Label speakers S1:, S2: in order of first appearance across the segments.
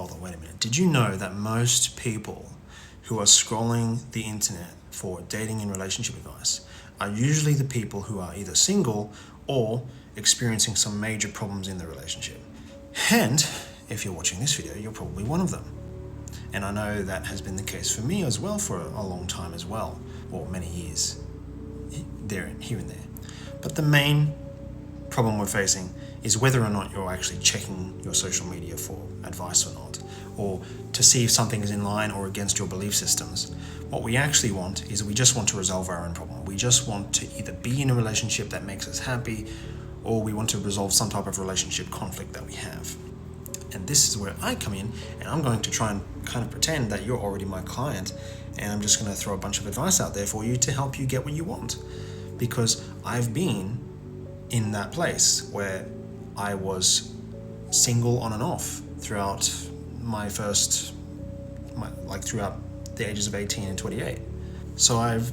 S1: hold on, wait a minute. Did you know that most people who are scrolling the internet for dating and relationship advice are usually the people who are either single or experiencing some major problems in their relationship? And if you're watching this video, you're probably one of them. And I know that has been the case for me as well for a long time as well, or many years, here and there. But the main problem we're facing is whether or not you're actually checking your social media for advice or not, or to see if something is in line or against your belief systems. What we actually want is we just want to resolve our own problem. We just want to either be in a relationship that makes us happy, or we want to resolve some type of relationship conflict that we have. And this is where I come in, and I'm going to try and kind of pretend that you're already my client, and I'm just going to throw a bunch of advice out there for you to help you get what you want. Because I've been in that place where I was single on and off throughout throughout the ages of 18 and 28. So I've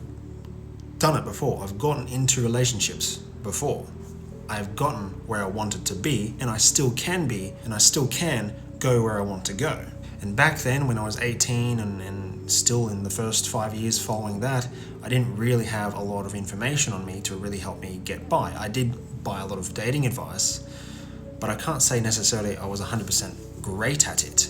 S1: done it before. I've gotten into relationships before. I've gotten where I wanted to be, and I still can be, and I still can go where I want to go. And back then, when I was 18 and still in the first 5 years following that, I didn't really have a lot of information on me to really help me get by. I did buy a lot of dating advice, but I can't say necessarily I was 100% great at it.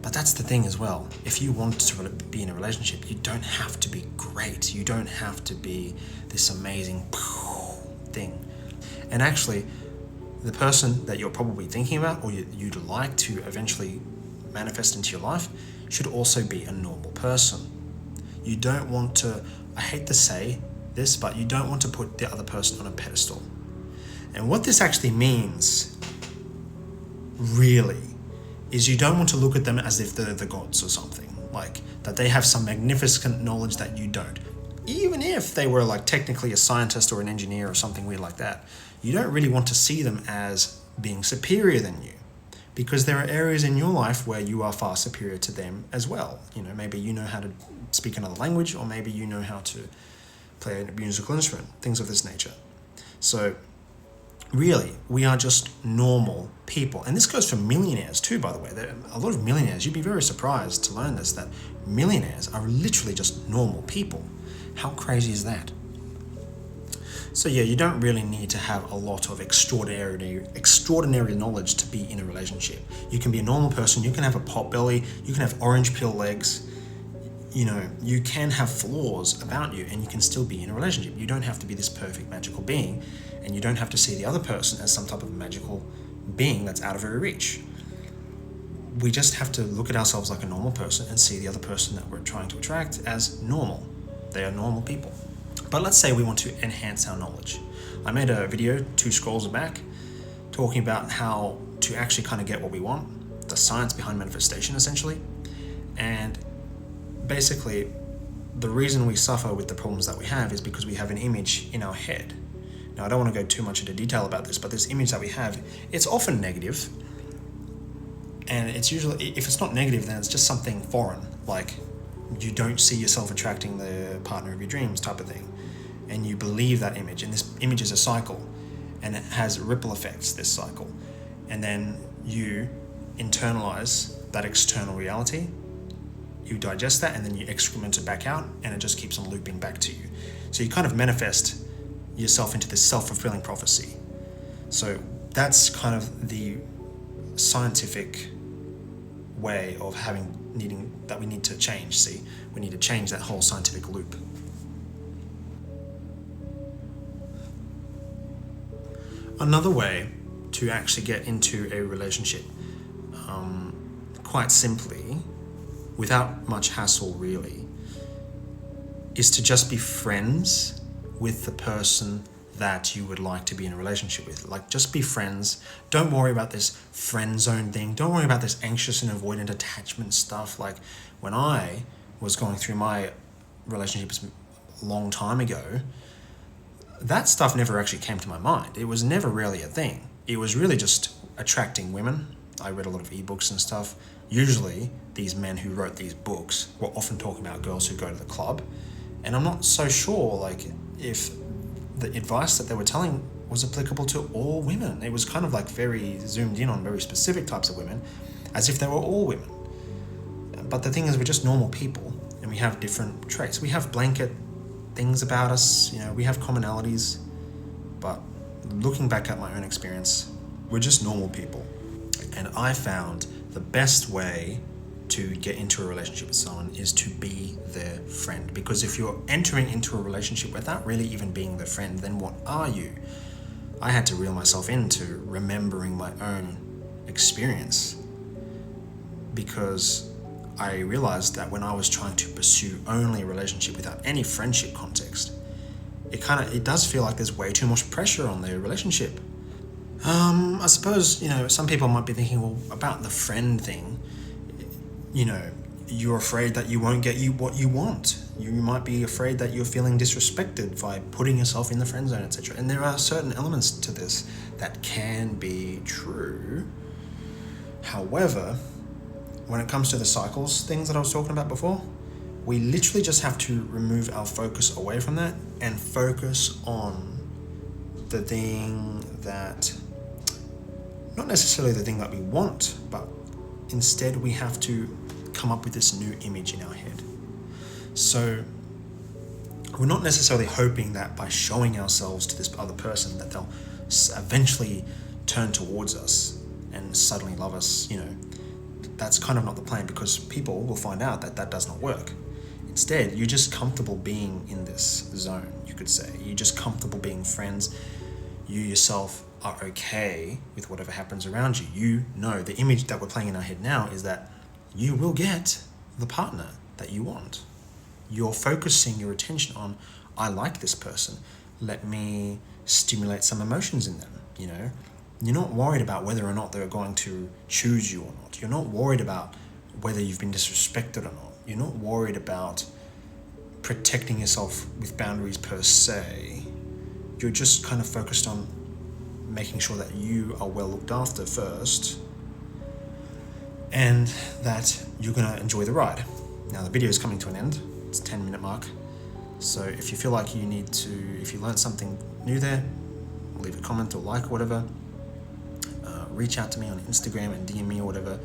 S1: But that's the thing as well. If you want to be in a relationship, you don't have to be great. You don't have to be this amazing thing. And actually, the person that you're probably thinking about or you'd like to eventually manifest into your life should also be a normal person. You don't want to, I hate to say this, but you don't want to put the other person on a pedestal. And what this actually means, really, is you don't want to look at them as if they're the gods or something, like that they have some magnificent knowledge that you don't. Even if they were like technically a scientist or an engineer or something weird like that, you don't really want to see them as being superior than you, because there are areas in your life where you are far superior to them as well. You know, maybe you know how to speak another language, or maybe you know how to play a musical instrument, things of this nature. So really, we are just normal people. And this goes for millionaires too, by the way. There are a lot of millionaires, you'd be very surprised to learn this, that millionaires are literally just normal people. How crazy is that? So yeah, you don't really need to have a lot of extraordinary knowledge to be in a relationship. You can be a normal person, you can have a pot belly, you can have orange peel legs, you know, you can have flaws about you and you can still be in a relationship. You don't have to be this perfect magical being, and you don't have to see the other person as some type of magical being that's out of our reach. We just have to look at ourselves like a normal person and see the other person that we're trying to attract as normal. They are normal people. But let's say we want to enhance our knowledge. I made a video 2 scrolls back talking about how to actually kind of get what we want, the science behind manifestation essentially. And basically, the reason we suffer with the problems that we have is because we have an image in our head. Now, I don't want to go too much into detail about this, but this image that we have, it's often negative. And it's usually, if it's not negative, then it's just something foreign, like you don't see yourself attracting the partner of your dreams type of thing. And you believe that image, and this image is a cycle, and it has ripple effects, this cycle. And then you internalize that external reality, you digest that, and then you excrement it back out, and it just keeps on looping back to you. So you kind of manifest yourself into this self-fulfilling prophecy. So that's kind of the scientific way of we need to change. See, we need to change that whole scientific loop. Another way to actually get into a relationship, quite simply, without much hassle really, is to just be friends with the person that you would like to be in a relationship with. Like, just be friends. Don't worry about this friend zone thing. Don't worry about this anxious and avoidant attachment stuff. Like, when I was going through my relationships a long time ago, that stuff never actually came to my mind. It was never really a thing. It was really just attracting women. I read a lot of ebooks and stuff. Usually, these men who wrote these books were often talking about girls who go to the club. And I'm not so sure, like, if the advice that they were telling was applicable to all women. It was kind of like very zoomed in on very specific types of women. as if they were all women. But the thing is, we're just normal people, and we have different traits. We have blanket things about us, we have commonalities, but looking back at my own experience, we're just normal people. And I found the best way to get into a relationship with someone is to be their friend. Because if you're entering into a relationship without really even being their friend, then what are you? I had to reel myself into remembering my own experience, because I realized that when I was trying to pursue only a relationship without any friendship context, it does feel like there's way too much pressure on the relationship. I suppose, some people might be thinking, well, about the friend thing, you're afraid that you won't get what you want. You might be afraid that you're feeling disrespected by putting yourself in the friend zone, etc. And there are certain elements to this that can be true. However, when it comes to the cycles things that I was talking about before, we literally just have to remove our focus away from that and focus on the thing that, not necessarily the thing that we want, but instead we have to come up with this new image in our head. So we're not necessarily hoping that by showing ourselves to this other person that they'll eventually turn towards us and suddenly love us. That's kind of not the plan, because people will find out that that does not work. Instead, you're just comfortable being in this zone, you could say. You're just comfortable being friends. You yourself are okay with whatever happens around you. The image that we're playing in our head now is that you will get the partner that you want. You're focusing your attention on, I like this person. Let me stimulate some emotions in them, You're not worried about whether or not they're going to choose you or not. You're not worried about whether you've been disrespected or not. You're not worried about protecting yourself with boundaries per se. You're just kind of focused on making sure that you are well looked after first, and that you're going to enjoy the ride. Now the video is coming to an end. It's 10-minute mark. So if you feel like if you learned something new there, leave a comment or like or whatever. Reach out to me on Instagram and DM me or whatever,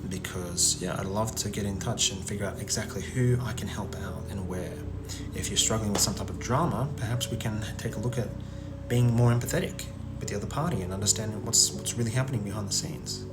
S1: because I'd love to get in touch and figure out exactly who I can help out and where. If you're struggling with some type of drama, perhaps we can take a look at being more empathetic with the other party and understanding what's really happening behind the scenes.